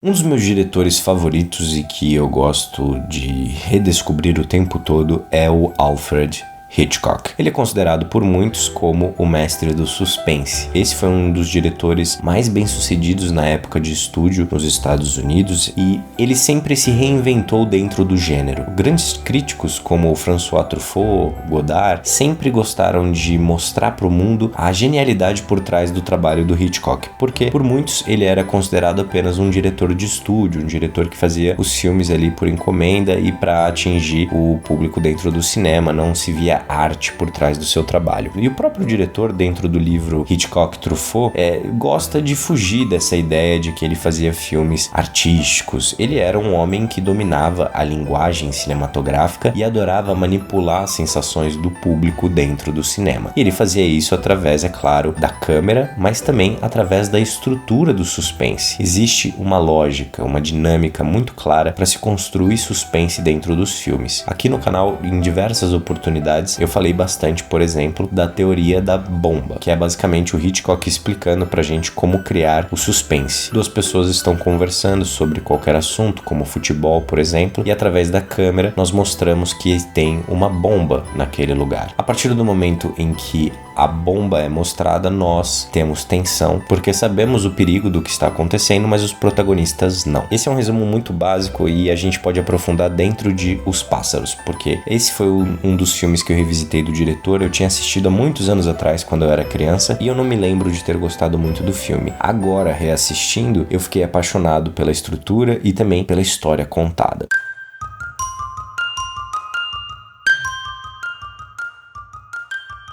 Um dos meus diretores favoritos e que eu gosto de redescobrir o tempo todo é o Alfred Hitchcock. Ele é considerado por muitos como o mestre do suspense. Esse foi um dos diretores mais bem-sucedidos na época de estúdio nos Estados Unidos e ele sempre se reinventou dentro do gênero. Grandes críticos como François Truffaut, Godard, sempre gostaram de mostrar para o mundo a genialidade por trás do trabalho do Hitchcock, porque por muitos ele era considerado apenas um diretor de estúdio, um diretor que fazia os filmes ali por encomenda e para atingir o público dentro do cinema, não se via arte por trás do seu trabalho. E o próprio diretor, dentro do livro Hitchcock Truffaut, gosta de fugir dessa ideia de que ele fazia filmes artísticos. Ele era um homem que dominava a linguagem cinematográfica e adorava manipular as sensações do público dentro do cinema. E ele fazia isso através, é claro, da câmera, mas também através da estrutura do suspense. Existe uma lógica, uma dinâmica muito clara para se construir suspense dentro dos filmes. Aqui no canal, em diversas oportunidades, eu falei bastante, por exemplo, da teoria da bomba, que é basicamente o Hitchcock explicando pra gente como criar o suspense. Duas pessoas estão conversando sobre qualquer assunto, como futebol, por exemplo, e através da câmera nós mostramos que tem uma bomba naquele lugar. A partir do momento em que a bomba é mostrada, nós temos tensão, porque sabemos o perigo do que está acontecendo, mas os protagonistas não. Esse é um resumo muito básico e a gente pode aprofundar dentro de Os Pássaros, porque esse foi um dos filmes que eu revisitei do diretor. Eu tinha assistido há muitos anos atrás, quando eu era criança, e eu não me lembro de ter gostado muito do filme. Agora, reassistindo, eu fiquei apaixonado pela estrutura e também pela história contada.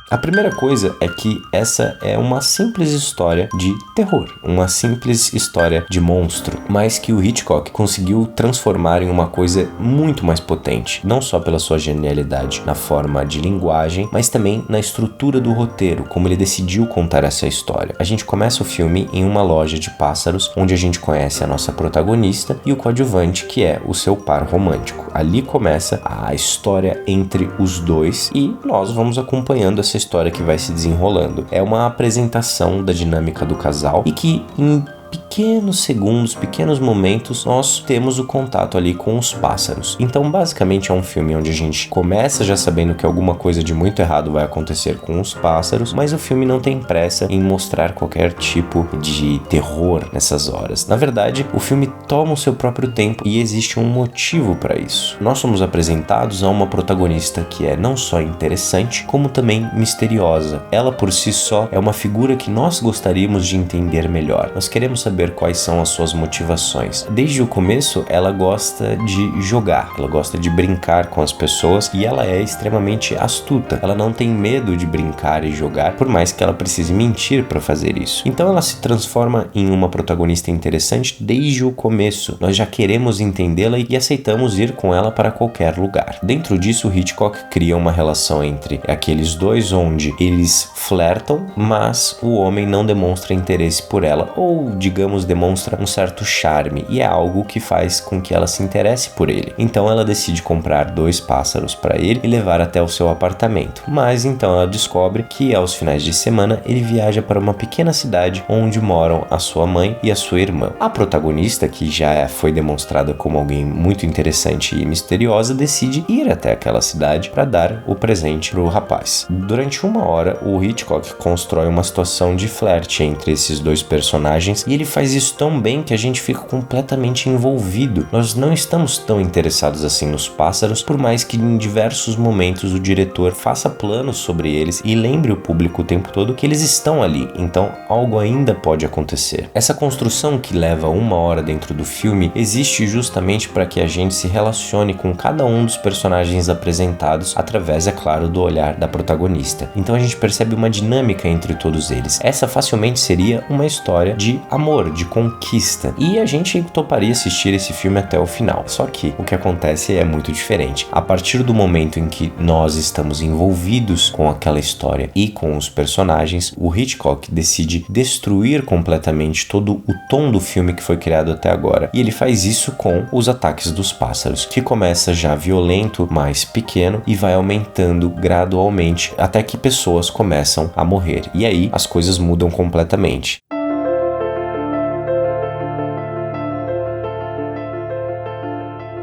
A primeira coisa é que essa é uma simples história de terror, uma simples história de monstro, mas que o Hitchcock conseguiu transformar em uma coisa muito mais potente, não só pela sua genialidade na forma de linguagem, mas também na estrutura do roteiro, como ele decidiu contar essa história. A gente começa o filme em uma loja de pássaros, onde a gente conhece a nossa protagonista e o coadjuvante, que é o seu par romântico. Ali começa a história entre os dois e nós vamos acompanhando essa história que vai se desenrolando. É uma apresentação da dinâmica do casal e que em pequenos segundos, pequenos momentos, nós temos o contato ali com os pássaros. Então, basicamente, é um filme onde a gente começa já sabendo que alguma coisa de muito errado vai acontecer com os pássaros, mas o filme não tem pressa em mostrar qualquer tipo de terror nessas horas. Na verdade, o filme toma o seu próprio tempo e existe um motivo para isso. Nós somos apresentados a uma protagonista que é não só interessante, como também misteriosa. Ela, por si só, é uma figura que nós gostaríamos de entender melhor. Nós queremos saber quais são as suas motivações. Desde o começo, ela gosta de jogar, ela gosta de brincar com as pessoas e ela é extremamente astuta. Ela não tem medo de brincar e jogar, por mais que ela precise mentir para fazer isso. Então ela se transforma em uma protagonista interessante desde o começo. Nós já queremos entendê-la e aceitamos ir com ela para qualquer lugar. Dentro disso, Hitchcock cria uma relação entre aqueles dois onde eles flertam, mas o homem não demonstra interesse por ela, ou digamos, demonstra um certo charme, e é algo que faz com que ela se interesse por ele. Então ela decide comprar 2 pássaros para ele e levar até o seu apartamento. Mas então ela descobre que aos finais de semana ele viaja para uma pequena cidade onde moram a sua mãe e a sua irmã. A protagonista, que já foi demonstrada como alguém muito interessante e misteriosa, decide ir até aquela cidade para dar o presente para o rapaz. Durante 1 hora, o Hitchcock constrói uma situação de flerte entre esses 2 personagens e ele faz isso tão bem que a gente fica completamente envolvido. Nós não estamos tão interessados assim nos pássaros, por mais que em diversos momentos o diretor faça planos sobre eles e lembre o público o tempo todo que eles estão ali, então algo ainda pode acontecer. Essa construção que leva 1 hora dentro do filme existe justamente para que a gente se relacione com cada um dos personagens apresentados através, é claro, do olhar da protagonista. Então a gente percebe uma dinâmica entre todos eles. Essa facilmente seria uma história de amor, de conquista, e a gente toparia assistir esse filme até o final. Só que o que acontece é muito diferente. A partir do momento em que nós estamos envolvidos com aquela história e com os personagens, o Hitchcock decide destruir completamente todo o tom do filme que foi criado até agora, e ele faz isso com os ataques dos pássaros, que começa já violento, mais pequeno, e vai aumentando gradualmente até que pessoas começam a morrer, e aí as coisas mudam completamente.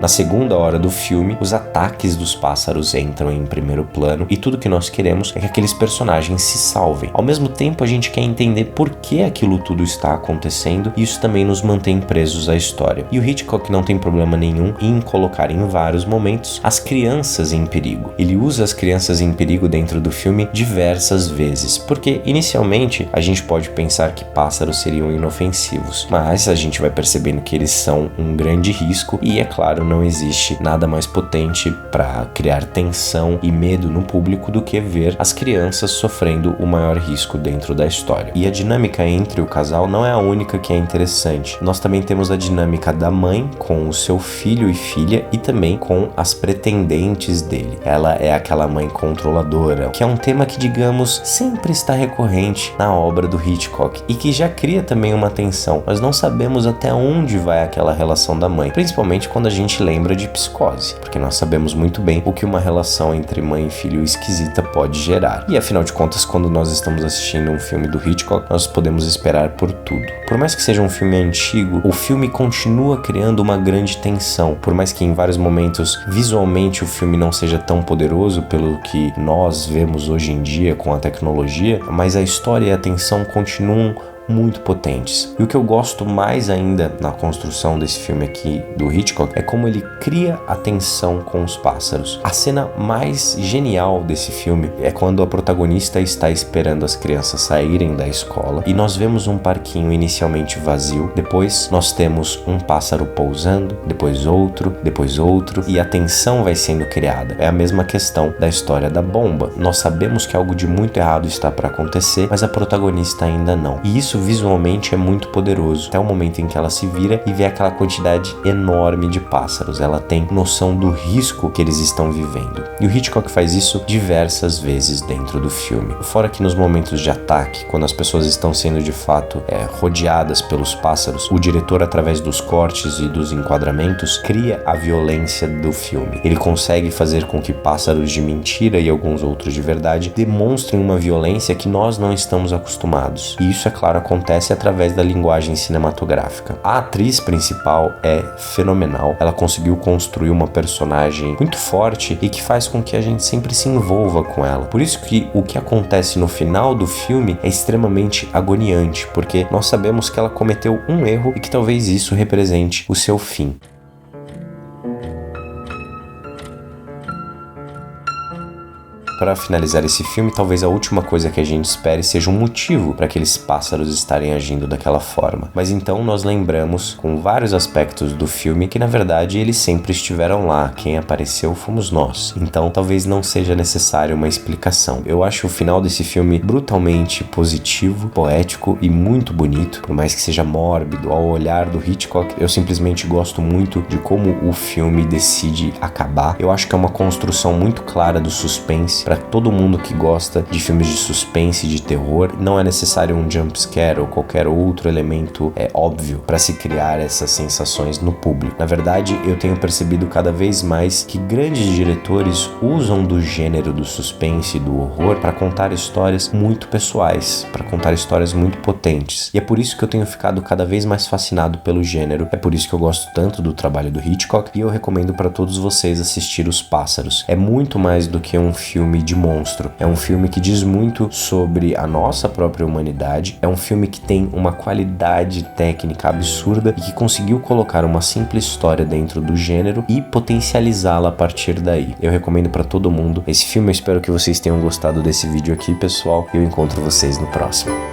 Na segunda hora do filme, os ataques dos pássaros entram em primeiro plano e tudo que nós queremos é que aqueles personagens se salvem. Ao mesmo tempo, a gente quer entender por que aquilo tudo está acontecendo e isso também nos mantém presos à história. E o Hitchcock não tem problema nenhum em colocar em vários momentos as crianças em perigo. Ele usa as crianças em perigo dentro do filme diversas vezes, porque inicialmente a gente pode pensar que pássaros seriam inofensivos, mas a gente vai percebendo que eles são um grande risco e, é claro, não existe nada mais potente para criar tensão e medo no público do que ver as crianças sofrendo o maior risco dentro da história. E a dinâmica entre o casal não é a única que é interessante. Nós também temos a dinâmica da mãe com o seu filho e filha e também com as pretendentes dele. Ela é aquela mãe controladora, que é um tema que, digamos, sempre está recorrente na obra do Hitchcock e que já cria também uma tensão. Nós não sabemos até onde vai aquela relação da mãe, principalmente quando a gente lembra de Psicose, porque nós sabemos muito bem o que uma relação entre mãe e filho esquisita pode gerar. E afinal de contas, quando nós estamos assistindo um filme do Hitchcock, nós podemos esperar por tudo. Por mais que seja um filme antigo, o filme continua criando uma grande tensão, por mais que em vários momentos visualmente o filme não seja tão poderoso pelo que nós vemos hoje em dia com a tecnologia, mas a história e a tensão continuam muito potentes. E o que eu gosto mais ainda na construção desse filme aqui do Hitchcock é como ele cria a tensão com os pássaros. A cena mais genial desse filme é quando a protagonista está esperando as crianças saírem da escola e nós vemos um parquinho inicialmente vazio, depois nós temos um pássaro pousando, depois outro e a tensão vai sendo criada. É a mesma questão da história da bomba. Nós sabemos que algo de muito errado está para acontecer, mas a protagonista ainda não. E isso visualmente é muito poderoso, até o momento em que ela se vira e vê aquela quantidade enorme de pássaros. Ela tem noção do risco que eles estão vivendo. E o Hitchcock faz isso diversas vezes dentro do filme. Fora que nos momentos de ataque, quando as pessoas estão sendo de fato rodeadas pelos pássaros, o diretor, através dos cortes e dos enquadramentos, cria a violência do filme. Ele consegue fazer com que pássaros de mentira e alguns outros de verdade demonstrem uma violência que nós não estamos acostumados. E isso, é claro, acontece através da linguagem cinematográfica. A atriz principal é fenomenal. Ela conseguiu construir uma personagem muito forte e que faz com que a gente sempre se envolva com ela. Por isso que o que acontece no final do filme é extremamente agoniante, porque nós sabemos que ela cometeu um erro e que talvez isso represente o seu fim. Para finalizar esse filme, talvez a última coisa que a gente espere seja um motivo para aqueles pássaros estarem agindo daquela forma. Mas então nós lembramos, com vários aspectos do filme, que na verdade eles sempre estiveram lá. Quem apareceu fomos nós. Então talvez não seja necessário uma explicação. Eu acho o final desse filme brutalmente positivo, poético e muito bonito. Por mais que seja mórbido, ao olhar do Hitchcock, eu simplesmente gosto muito de como o filme decide acabar. Eu acho que é uma construção muito clara do suspense. Para todo mundo que gosta de filmes de suspense e de terror, não é necessário um jump scare ou qualquer outro elemento óbvio para se criar essas sensações no público. Na verdade, eu tenho percebido cada vez mais que grandes diretores usam do gênero do suspense e do horror para contar histórias muito pessoais, para contar histórias muito potentes. E é por isso que eu tenho ficado cada vez mais fascinado pelo gênero. É por isso que eu gosto tanto do trabalho do Hitchcock e eu recomendo para todos vocês assistir Os Pássaros. É muito mais do que um filme de monstro. É um filme que diz muito sobre a nossa própria humanidade. É um filme que tem uma qualidade técnica absurda e que conseguiu colocar uma simples história dentro do gênero e potencializá-la a partir daí. Eu recomendo para todo mundo esse filme. Eu espero que vocês tenham gostado desse vídeo aqui, pessoal. Eu encontro vocês no próximo.